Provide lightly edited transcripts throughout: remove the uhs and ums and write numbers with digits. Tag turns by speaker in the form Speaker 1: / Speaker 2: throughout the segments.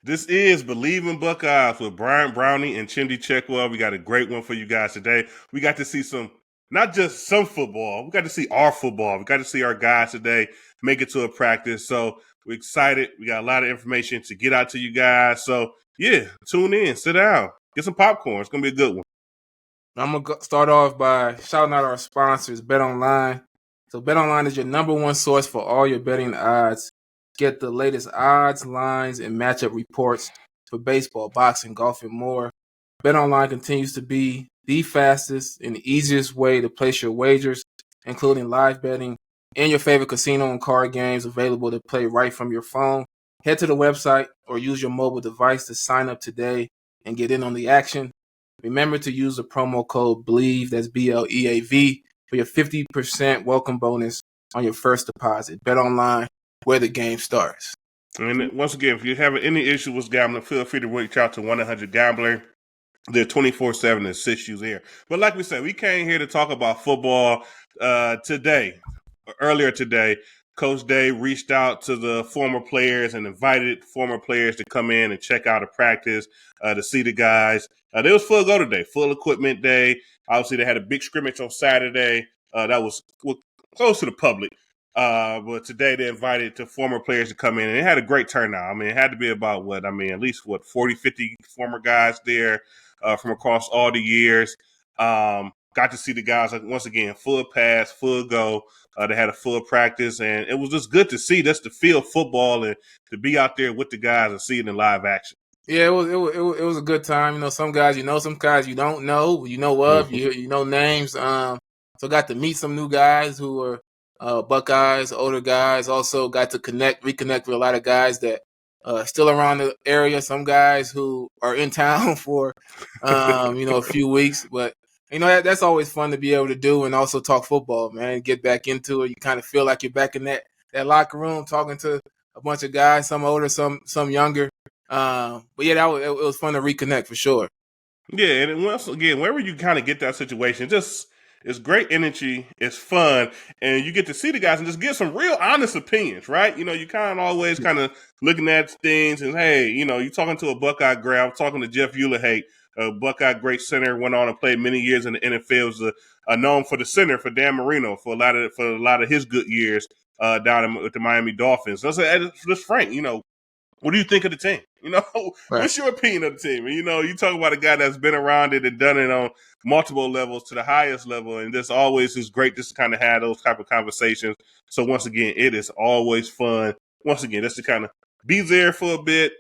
Speaker 1: This is Believe in Buckeyes with Bryant Brownie and Chimdi Chekwa. We got a great one for you guys today. We got to see not just some football, we got to see our football. We got to see our guys today make it to a practice. So we're excited. We got a lot of information to get out to you guys. So, yeah, tune in, sit down, get some popcorn. It's going to be a good one.
Speaker 2: I'm going to start off by shouting out our sponsors, BetOnline. So BetOnline is your number one source for all your betting odds. Get the latest odds, lines, and matchup reports for baseball, boxing, golf, and more. BetOnline continues to be the fastest and easiest way to place your wagers, including live betting and your favorite casino and card games available to play right from your phone. Head to the website or use your mobile device to sign up today and get in on the action. Remember to use the promo code BLEAV, that's BLEAV, for your 50% welcome bonus on your first deposit. BetOnline, where the game starts.
Speaker 1: And once again, if you're having any issue with gambling, feel free to reach out to 1-800-GAMBLER. They're 24/7 and assist you there. But like we said, we came here to talk about football today. Earlier today, Coach Day reached out to the former players and invited former players to come in and check out a practice to see the guys. It was full go today, full equipment day. Obviously, they had a big scrimmage on Saturday that was close to the public. But today they invited the former players to come in, and it had a great turnout. I mean, it had to be about at least 40, 50 former guys there from across all the years. Got to see the guys, once again, full pass, full go. They had a full practice, and it was just good to see, just to feel football and to be out there with the guys and see it in live action.
Speaker 2: Yeah, it was a good time. You know, some guys you know, some guys you don't know. You know of, you know names. So got to meet some new guys who were Buckeyes, older guys. Also got to reconnect with a lot of guys that still around the area. Some guys who are in town for a few weeks. But that's always fun to be able to do, and also talk football, man. Get back into it. You kind of feel like you're back in that locker room talking to a bunch of guys, some older, some younger. But yeah, it was fun to reconnect for sure.
Speaker 1: Yeah, and once again, wherever you kind of get that situation, it's great energy, it's fun, and you get to see the guys and just get some real honest opinions, right? You kind of always kind of looking at things and, hey, you're talking to a Buckeye grad. I'm talking to Jeff Ulahate, a Buckeye great center, went on and played many years in the NFL, was known for the center for Dan Marino for a lot of his good years down with the Miami Dolphins. So I said, let's Frank, what do you think of the team?
Speaker 2: Right.
Speaker 1: What's your opinion of the team? And, you talk about a guy that's been around it and done it on multiple levels to the highest level. And this always is great just to kind of have those type of conversations. So once again, it is always fun. Once again, just to kind of be there for a bit,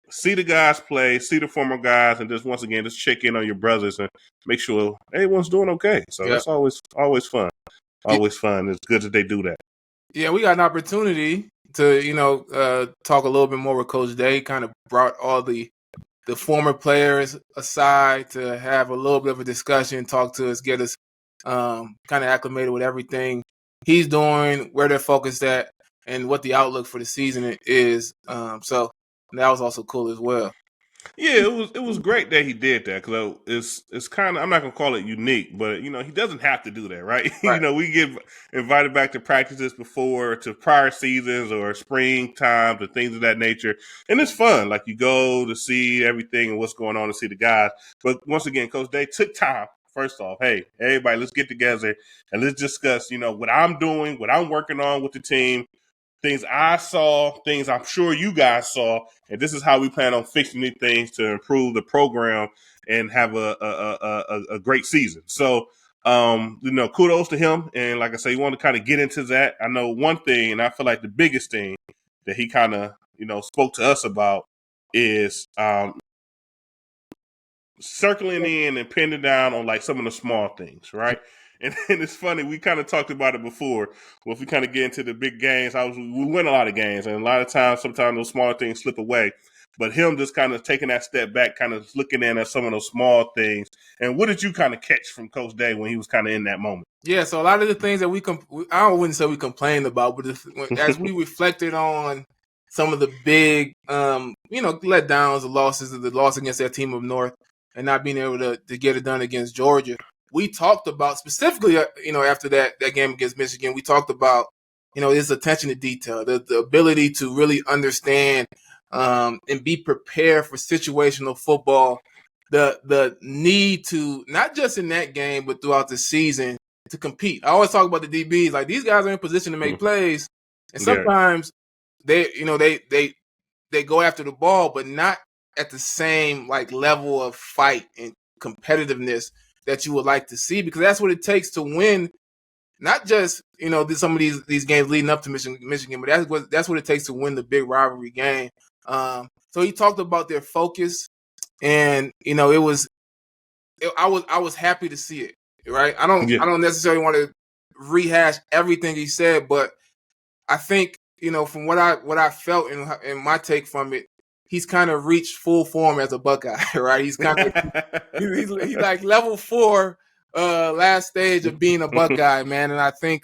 Speaker 1: see the guys play, see the former guys, and just once again, just check in on your brothers and make sure everyone's doing okay. So That's always fun. Always fun. It's good that they do that.
Speaker 2: Yeah, we got an opportunity to, talk a little bit more with Coach Day, kind of brought all the former players aside to have a little bit of a discussion, talk to us, get us kind of acclimated with everything he's doing, where they're focused at, and what the outlook for the season is. So that was also cool as well.
Speaker 1: Yeah, it was great that he did that because it's kind of, I'm not gonna call it unique, but he doesn't have to do that, right?
Speaker 2: Right.
Speaker 1: We get invited back to practices before to prior seasons or spring times and things of that nature, and it's fun. Like you go to see everything and what's going on to see the guys. But once again, Coach Day took time. First off, hey, everybody, let's get together and let's discuss, what I'm doing, what I'm working on with the team. Things I saw, things I'm sure you guys saw, and this is how we plan on fixing these things to improve the program and have a great season. So, kudos to him. And like I say, you want to kind of get into that. I know one thing, and I feel like the biggest thing that he kind of, spoke to us about is circling in and pinning down on like some of the small things, right? And it's funny, we kind of talked about it before. Well, if we kind of get into the big games, we win a lot of games, and a lot of times, sometimes those smaller things slip away. But him just kind of taking that step back, kind of looking at some of those small things. And what did you kind of catch from Coach Day when he was kind of in that moment?
Speaker 2: Yeah, so a lot of the things that I wouldn't say we complained about, but as we reflected on some of the big, letdowns, the loss against that team up north, and not being able to get it done against Georgia. We talked about specifically, after that game against Michigan, we talked about, his attention to detail, the ability to really understand and be prepared for situational football. The need to, not just in that game, but throughout the season, to compete. I always talk about the DBs. Like, these guys are in position to make plays, and sometimes they go after the ball, but not at the same like level of fight and competitiveness that you would like to see, because that's what it takes to win. Not just some of these games leading up to Michigan, but that's what it takes to win the big rivalry game. So he talked about their focus, and I was happy to see it. Right, I don't necessarily want to rehash everything he said, but I think from what I felt and my take from it, he's kind of reached full form as a Buckeye. Right, he's kind of he's like level 4. Last stage of being a Buckeye, man. And I think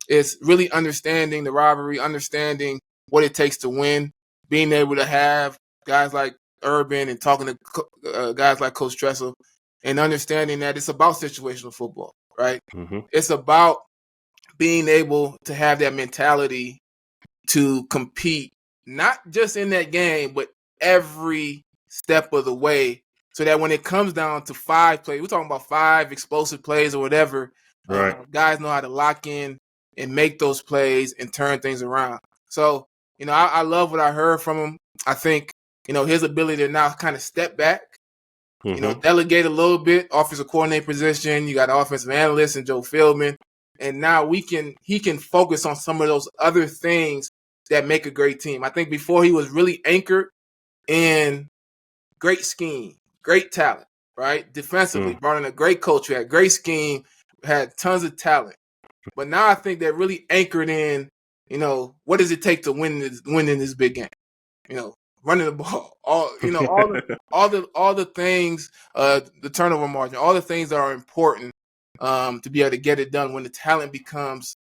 Speaker 2: it's really understanding the rivalry, understanding what it takes to win, being able to have guys like Urban and talking to guys like Coach Tressel, and understanding that it's about situational football, right? Mm-hmm. It's about being able to have that mentality to compete, not just in that game, but every step of the way, so that when it comes down to 5 plays, we're talking about 5 explosive plays or whatever, right. Guys know how to lock in and make those plays and turn things around. So, I love what I heard from him. I think, his ability to now kind of step back, delegate a little bit, offensive coordinator position. You got offensive analyst and Joe Philbin. And now he can focus on some of those other things that make a great team. I think before he was really anchored in great scheme, great talent, right? Defensively, brought in a great coach who had great scheme, had tons of talent. But now I think they're really anchored in, what does it take to win in this big game? Running the ball, all the things, the turnover margin, all the things that are important to be able to get it done when the talent becomes,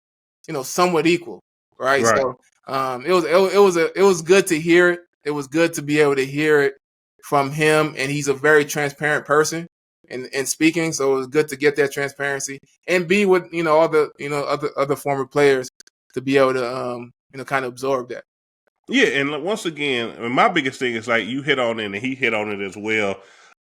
Speaker 2: somewhat equal, right? So it was good to hear it. It was good to be able to hear it from him, and he's a very transparent person in speaking. So it was good to get that transparency and be with all the other former players to be able to kind of absorb that.
Speaker 1: Yeah, and once again, my biggest thing is like you hit on it, and he hit on it as well.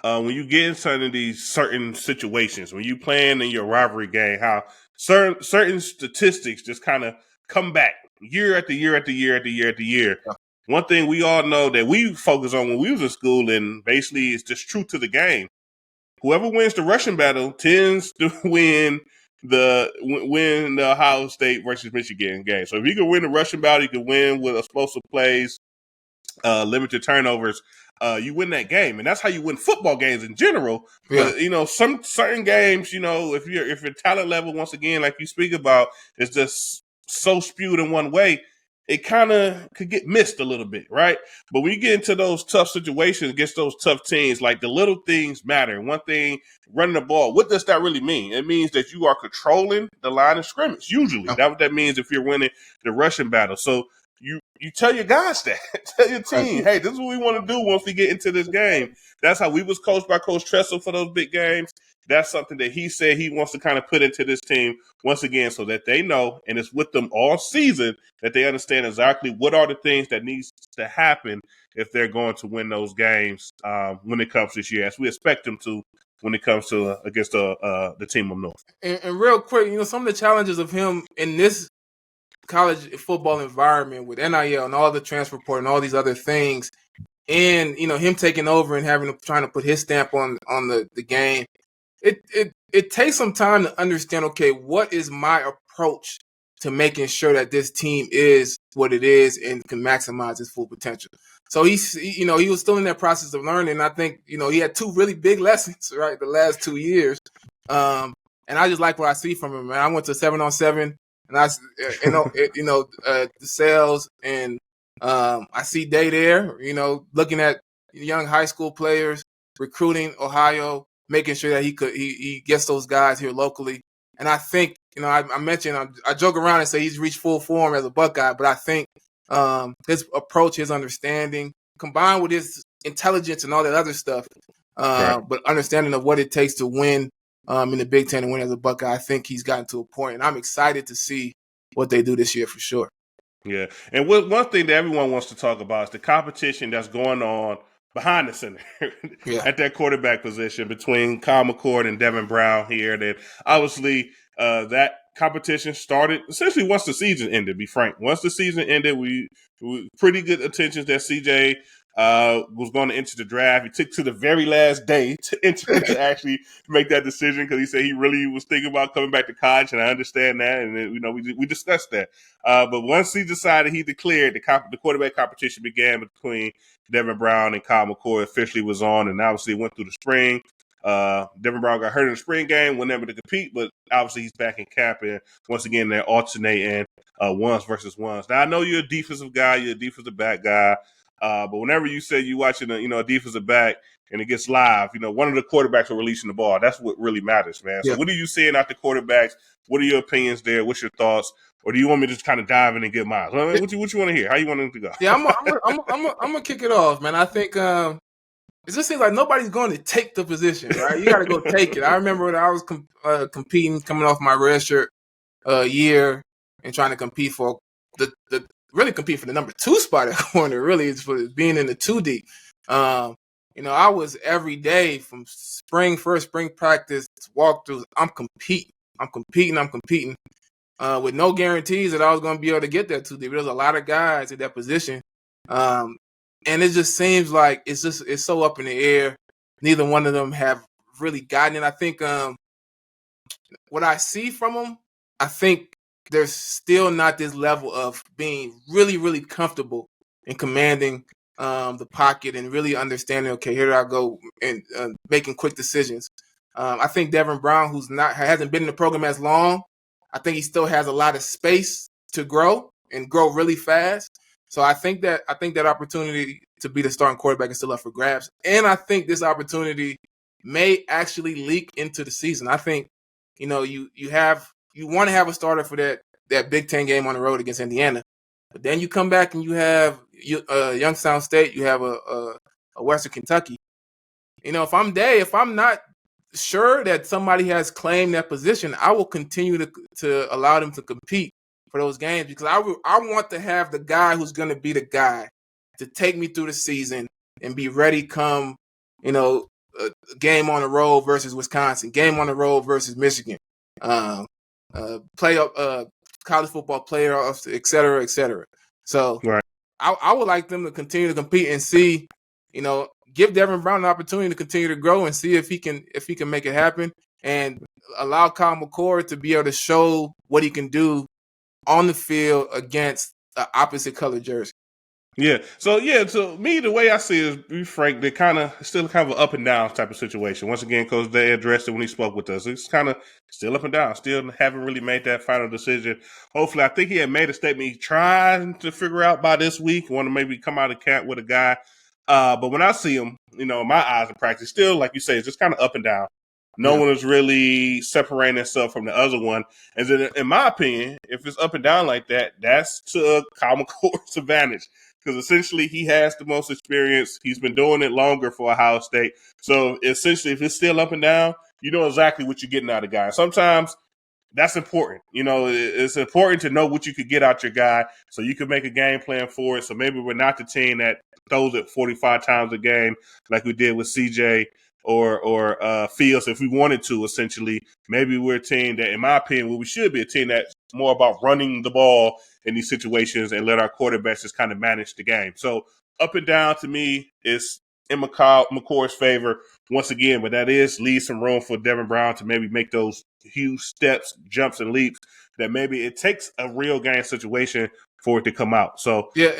Speaker 1: When you get in certain situations, when you playing in your rivalry game, how certain statistics just kind of come back year after year after year after year after year. Yeah. One thing we all know that we focus on when we was in school, and basically it's just true to the game. Whoever wins the rushing battle tends to win the Ohio State versus Michigan game. So if you can win the rushing battle, you can win with explosive plays, limited turnovers. You win that game, and that's how you win football games in general. Yeah. But some certain games, if your talent level, once again, like you speak about, is just so spewed in one way, it kind of could get missed a little bit, right? But when you get into those tough situations against those tough teams, like the little things matter. One thing, running the ball, what does that really mean? It means that you are controlling the line of scrimmage, usually. That's what that means if you're winning the rushing battle. So you tell your guys that. Tell your team, hey, this is what we want to do once we get into this game. That's how we was coached by Coach Tressel for those big games. That's something that he said he wants to kind of put into this team once again, so that they know, and it's with them all season, that they understand exactly what are the things that needs to happen if they're going to win those games when it comes this year, as we expect them to when it comes to against the team of North.
Speaker 2: And real quick, some of the challenges of him in this college football environment with NIL and all the transfer portal and all these other things, and him taking over and trying to put his stamp on the game. It takes some time to understand, okay, what is my approach to making sure that this team is what it is and can maximize its full potential. So he was still in that process of learning. And I think, he had 2 really big lessons, right, the last 2 years. And I just like what I see from him, man. I went to 7-on-7 and the sales, and I see Day there, looking at young high school players, recruiting Ohio, making sure that he gets those guys here locally. And I think, I mentioned, I joke around and say he's reached full form as a Buckeye, but I think his approach, his understanding, combined with his intelligence and all that other stuff, but understanding of what it takes to win in the Big Ten and win as a Buckeye, I think he's gotten to a point, and I'm excited to see what they do this year for sure.
Speaker 1: Yeah, and one thing that everyone wants to talk about is the competition that's going on behind the center
Speaker 2: Yeah.
Speaker 1: at that quarterback position between Kyle McCord and Devin Brown here. That obviously that competition started essentially once the season ended. To be frank, once the season ended, we pretty good attention that CJ was going to enter the draft. He took to the very last day to enter to actually make that decision because he said he really was thinking about coming back to college, and I understand that, and we discussed that. But once he decided, he declared the quarterback competition began between Devin Brown and Kyle McCoy officially was on, and obviously went through the spring. Devin Brown got hurt in the spring game, wasn't able to compete, but obviously he's back in camp, and once again they're alternating ones versus ones. Now I know you're a defensive guy, you're a defensive back guy, but whenever you say you're watching a defensive back and it gets live, one of the quarterbacks are releasing the ball. That's what really matters, man. So
Speaker 2: Yeah.
Speaker 1: what are you seeing out the quarterbacks? What are your opinions there? What's your thoughts? Or do you want me to just kind of dive in and get mine? I mean, what you want to hear? How you want them to go?
Speaker 2: Yeah, I'm gonna kick it off, man. I think it just seems like nobody's going to take the position, right? You got to go take it. I remember when I was competing, coming off my redshirt year, and trying to compete for the compete for the number 2 spot at corner. Really, it's for being in the 2 deep. I was every day from first spring practice, walkthroughs. I'm competing. With no guarantees that I was going to be able to get that 2 deep. There's a lot of guys at that position. And it just seems like it's so up in the air. Neither one of them have really gotten it. I think what I see from them, I think there's still not this level of being really, really comfortable in commanding the pocket and really understanding, okay, here I go, and making quick decisions. I think Devin Brown, hasn't been in the program as long, I think he still has a lot of space to grow and grow really fast. So I think that opportunity to be the starting quarterback is still up for grabs. And I think this opportunity may actually leak into the season. I think, you want to have a starter for that Big Ten game on the road against Indiana. But then you come back and you have Youngstown State, you have a Western Kentucky. If I'm not sure that somebody has claimed that position, I will continue to allow them to compete for those games because I want to have the guy who's going to be the guy to take me through the season and be ready come, game on the road versus Wisconsin, game on the road versus Michigan, playoff college football playoffs, et cetera, et cetera. So
Speaker 1: Right.
Speaker 2: I would like them to continue to compete and see, give Devin Brown an opportunity to continue to grow and see if he can make it happen, and allow Kyle McCord to be able to show what he can do on the field against the opposite color jersey.
Speaker 1: Yeah. So me, the way I see it is, be frank, they're still kind of an up and down type of situation. Once again, Coach Day addressed it when he spoke with us. It's kind of still up and down. Still haven't really made that final decision. Hopefully, I think he had made a statement he's trying to figure out by this week. Want to maybe come out of camp with a guy. But when I see him, my eyes in practice, still, like you say, it's just kind of up and down. No one is really separating itself from the other one. And then, in my opinion, if it's up and down like that, that's to Kyle McCord's advantage. Because essentially he has the most experience. He's been doing it longer for Ohio State. So essentially, if it's still up and down, you know exactly what you're getting out of the guy. Sometimes that's important. It's important to know what you could get out your guy so you can make a game plan for it. So maybe we're not the team that throws it 45 times a game like we did with CJ or Fields if we wanted to, essentially. Maybe we're a team that, in my opinion, we should be a team that's more about running the ball in these situations and let our quarterbacks just kind of manage the game. So up and down to me is in McCord's favor once again, but that leaves some room for Devin Brown to maybe make those huge steps, jumps, and leaps that maybe it takes a real game situation for it to come out. So
Speaker 2: yeah,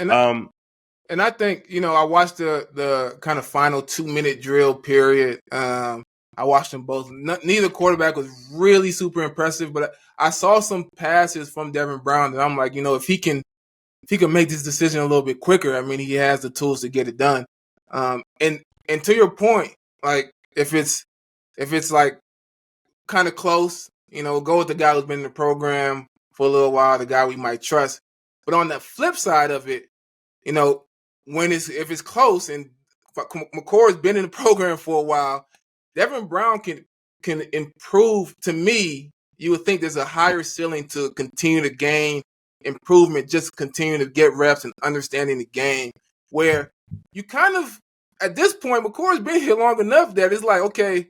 Speaker 2: and I think, I watched the kind of final 2-minute drill period. I watched them both. Neither quarterback was really super impressive, but I saw some passes from Devin Brown that I'm like, if he can make this decision a little bit quicker, I mean, he has the tools to get it done. And to your point, like if it's like kind of close, go with the guy who's been in the program for a little while, the guy we might trust. But on the flip side of it, if it's close and McCord's been in the program for a while, Devin Brown can improve. To me, you would think there's a higher ceiling to continue to gain improvement, just continuing to get reps and understanding the game. Where you kind of at this point, McCord's been here long enough that it's like, okay,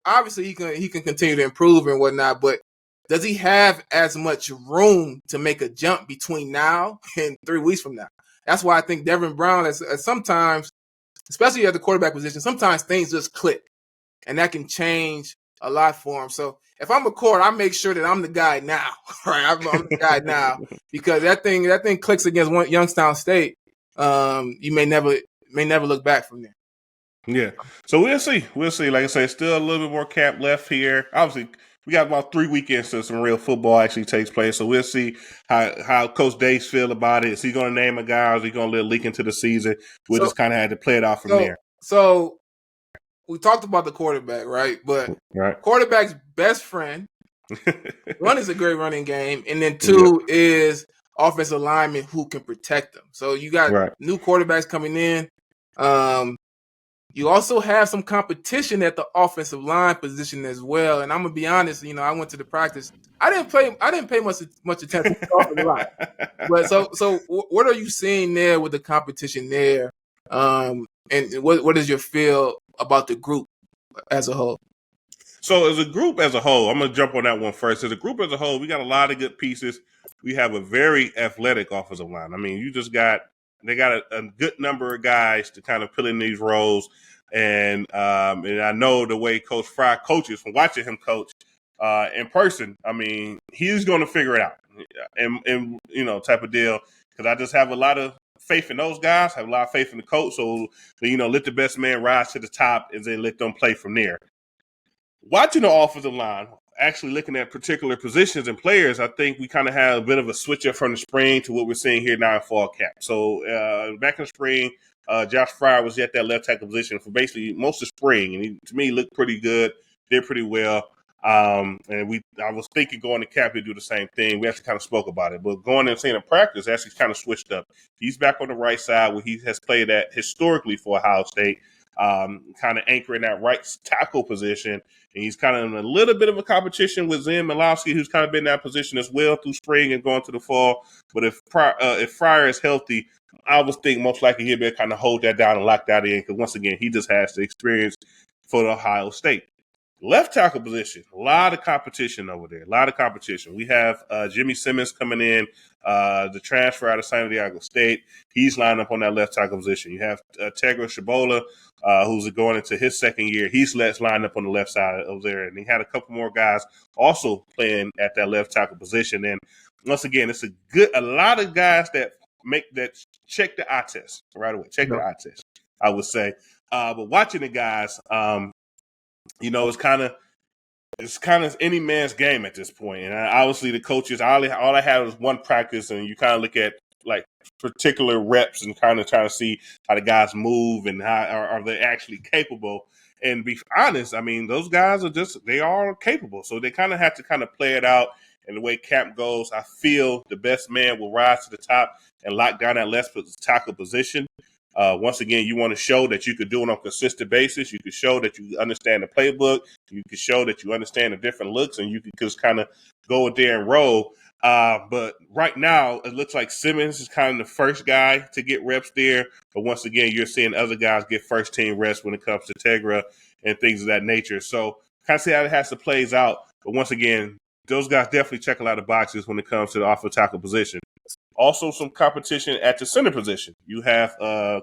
Speaker 2: obviously he can continue to improve and whatnot, but does he have as much room to make a jump between now and 3 weeks from now? That's why I think Devin Brown, as sometimes, especially at the quarterback position, sometimes things just click, and that can change a lot for him. So if I'm McCord, I make sure that I'm the guy now, right? I'm the guy now, because that thing clicks against Youngstown State. You may never look back from there.
Speaker 1: Yeah. So we'll see. Like I say, still a little bit more cap left here. Obviously, we got about 3 weekends till some real football actually takes place. So we'll see how Coach Dace feel about it. Is he going to name a guy, or is he going to let it leak into the season? We'll just kind of have to play it out from there.
Speaker 2: So we talked about the quarterback, right? But quarterback's best friend, one is a great running game, and then two is offensive linemen who can protect them. So you got new quarterbacks coming in. You also have some competition at the offensive line position as well. And I'm gonna be honest, I went to the practice. I didn't pay much attention to the offensive line. But so what are you seeing there with the competition there? And what is your feel about the group as a whole?
Speaker 1: So as a group as a whole, I'm gonna jump on that one first. As a group as a whole, we got a lot of good pieces. We have a very athletic offensive line. I mean, they got a good number of guys to kind of fill in these roles. And I know the way Coach Fry coaches, from watching him coach in person, I mean, he's going to figure it out and type of deal. Because I just have a lot of faith in those guys, have a lot of faith in the coach. So, let the best man rise to the top and then let them play from there. Watching the offensive line, actually looking at particular positions and players, I think we kind of have a bit of a switch up from the spring to what we're seeing here now in fall camp. So back in the spring, Josh Fryer was at that left tackle position for basically most of spring, and to me, looked pretty good, did pretty well. And I was thinking going to camp he'd do the same thing. We actually kind of spoke about it, but going and seeing in practice, actually kind of switched up. He's back on the right side where he has played at historically for Ohio State, kind of anchoring that right tackle position. And he's kind of in a little bit of a competition with Zim Milowski, who's kind of been in that position as well through spring and going to the fall. But if Fryer is healthy, I would think most likely he'll be able to kind of hold that down and lock that in, because once again, he just has the experience for Ohio State. Left tackle position, a lot of competition over there. A lot of competition. We have Jimmy Simmons coming in, the transfer out of San Diego State. He's lined up on that left tackle position. You have Tegra Shabola, who's going into his second year. He's lined up on the left side over there. And he had a couple more guys also playing at that left tackle position. And once again, it's a lot of guys that check the eye test right away. Check the eye test, I would say. But watching the guys, it's kind of any man's game at this point. And obviously the coaches, all I had was one practice, and you kind of look at like particular reps and kind of try to see how the guys move and how are they actually capable. And be honest, I mean, those guys they are capable. So they kind of have to kind of play it out. And the way camp goes, I feel the best man will rise to the top and lock down that left tackle position. Once again, you want to show that you could do it on a consistent basis. You could show that you understand the playbook. You could show that you understand the different looks, and you could just kind of go in there and roll. But right now, it looks like Simmons is kind of the first guy to get reps there. But once again, you're seeing other guys get first-team reps when it comes to Tegra and things of that nature. So kind of see how it has to plays out. But once again, those guys definitely check a lot of boxes when it comes to the offensive tackle position. Also, some competition at the center position. You have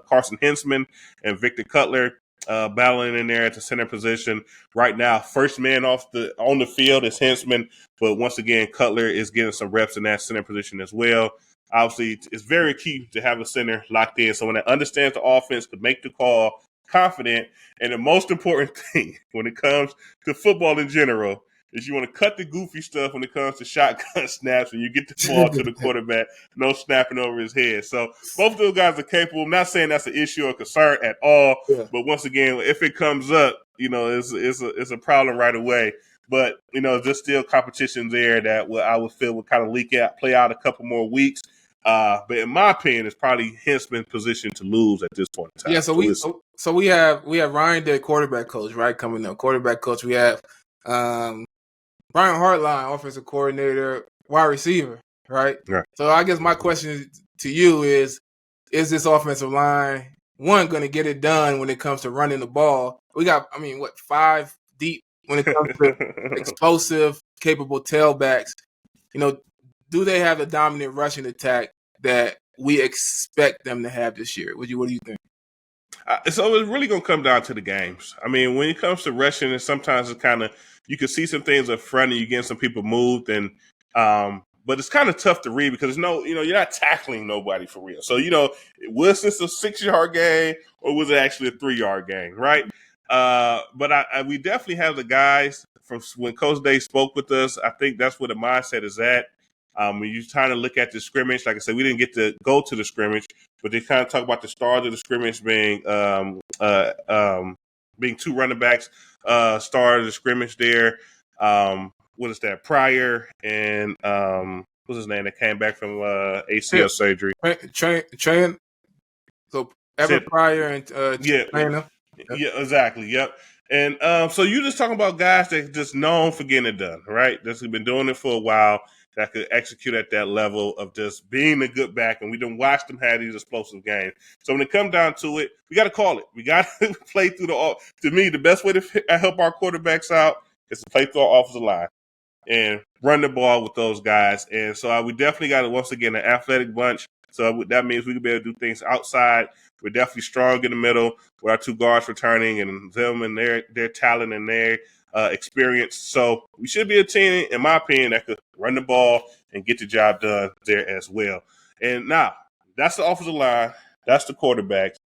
Speaker 1: Carson Hensman and Victor Cutler battling in there at the center position. Right now, first man on the field is Hensman, but once again, Cutler is getting some reps in that center position as well. Obviously, it's very key to have a center locked in, someone that understands the offense, to make the call, confident, and the most important thing when it comes to football in general is you want to cut the goofy stuff when it comes to shotgun snaps when you get the ball to the quarterback, no snapping over his head. So both of those guys are capable. I'm not saying that's an issue or concern at all, but once again, if it comes up, it's a problem right away. But, there's still competition there that I would feel would kind of play out a couple more weeks. But in my opinion, it's probably Hensman's position to lose at this point in time.
Speaker 2: Yeah, so we have Ryan Day, quarterback coach, right, coming up. Quarterback coach, we have Brian Hartline, offensive coordinator, wide receiver, right?
Speaker 1: Right.
Speaker 2: So I guess my question to you is this offensive line, one, going to get it done when it comes to running the ball? We got, 5 deep when it comes to explosive, capable tailbacks. Do they have the dominant rushing attack that we expect them to have this year? What do you think?
Speaker 1: So it's really going to come down to the games. I mean, when it comes to rushing, sometimes it's kind of you can see some things up front, and you getting some people moved, and but it's kind of tough to read because you're not tackling nobody for real. So was this a 6-yard gain or was it actually a 3-yard gain, right? But we definitely have the guys from when Coach Day spoke with us. I think that's where the mindset is at. When you're trying to look at the scrimmage, like I said, we didn't get to go to the scrimmage, but they kind of talk about the stars of the scrimmage being 2 running backs, star of the scrimmage there. What is that? Pryor and what's his name that came back from ACL surgery?
Speaker 2: Train. So Ever Pryor and
Speaker 1: yeah,
Speaker 2: Trainer.
Speaker 1: Yeah, exactly. Yep. And so you just talking about guys that just known for getting it done, right? That's been doing it for a while, that could execute at that level of just being a good back, and we done watched them have these explosive games. So when it comes down to it, we got to call it. We got to play through to me, the best way to help our quarterbacks out is to play through our offensive line and run the ball with those guys. And so we definitely got, once again, an athletic bunch. So that means we can be able to do things outside. We're definitely strong in the middle with our 2 guards returning and them and their talent and their experience. So we should be a team, in my opinion, that could run the ball and get the job done there as well. And now, that's the offensive line. That's the quarterbacks.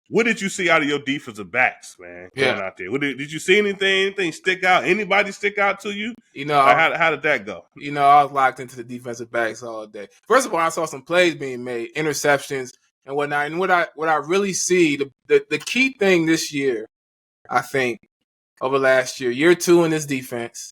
Speaker 1: What did you see out of your defensive backs, man, going out there? Did you see anything stick out? Anybody stick out to you? How did that go?
Speaker 2: I was locked into the defensive backs all day. First of all, I saw some plays being made, interceptions and whatnot. And what I really see, the key thing this year, I think, over last year 2 in this defense,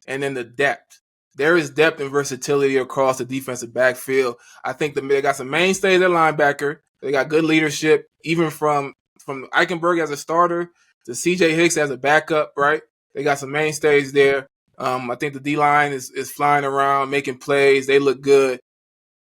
Speaker 2: and then the depth. There is depth and versatility across the defensive backfield. I think they got some mainstays at linebacker. They got good leadership, even from Eichenberg as a starter to C.J. Hicks as a backup, right? They got some mainstays there. I think the D-line is flying around, making plays. They look good.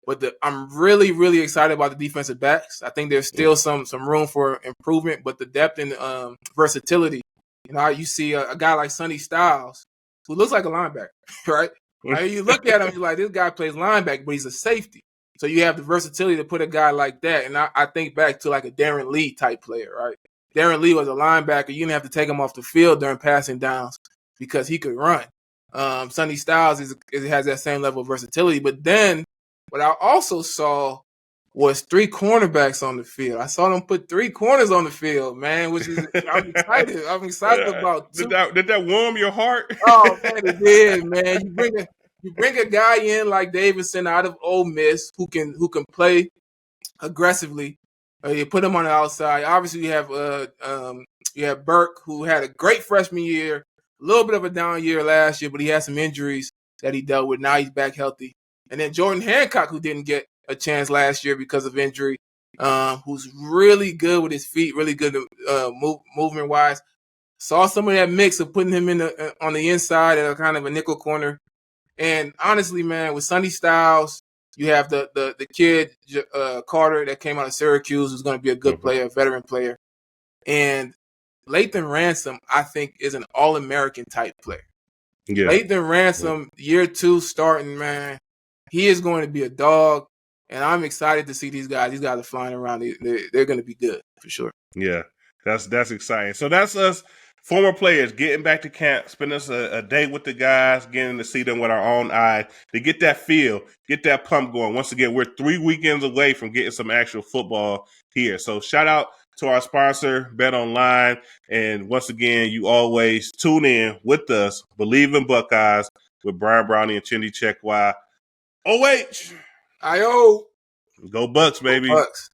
Speaker 2: But I'm really, really excited about the defensive backs. I think there's still some room for improvement, but the depth and versatility. You see a guy like Sonny Styles, who looks like a linebacker, right? You look at him, you're like, this guy plays linebacker, but he's a safety. So you have the versatility to put a guy like that. And I think back to like a Darren Lee type player, right? Darren Lee was a linebacker. You didn't have to take him off the field during passing downs because he could run. Sonny Styles has that same level of versatility. But then what I also saw was 3 cornerbacks on the field. I saw them put 3 corners on the field, man, which is I'm excited. I'm excited about.
Speaker 1: Did that warm your heart?
Speaker 2: Oh man, it did, man. You bring a guy in like Davidson out of Ole Miss who can play aggressively. You put him on the outside. Obviously, you have Burke, who had a great freshman year, a little bit of a down year last year, but he had some injuries that he dealt with. Now he's back healthy. And then Jordan Hancock, who didn't get a chance last year because of injury, who's really good with his feet, really good movement wise. Saw some of that mix of putting him on the inside at a kind of a nickel corner. And honestly, man, with Sonny Styles, you have the kid Carter that came out of Syracuse, who's going to be a good player, a veteran player. And Lathan Ransom, I think, is an All-American type player. Yeah. Lathan Ransom, year 2 starting, man, he is going to be a dog. And I'm excited to see these guys. These guys are flying around. They're going to be good for sure.
Speaker 1: Yeah, that's exciting. So that's us former players getting back to camp, spending us a day with the guys, getting to see them with our own eyes, to get that feel, get that pump going. Once again, we're 3 weekends away from getting some actual football here. So shout out to our sponsor, Bet Online. And once again, you always tune in with us, Believe in Buckeyes, with Brian Brownie and Chimdi Chekwa. OH!
Speaker 2: I-O!
Speaker 1: Go Bucks, baby.
Speaker 2: Go Bucks.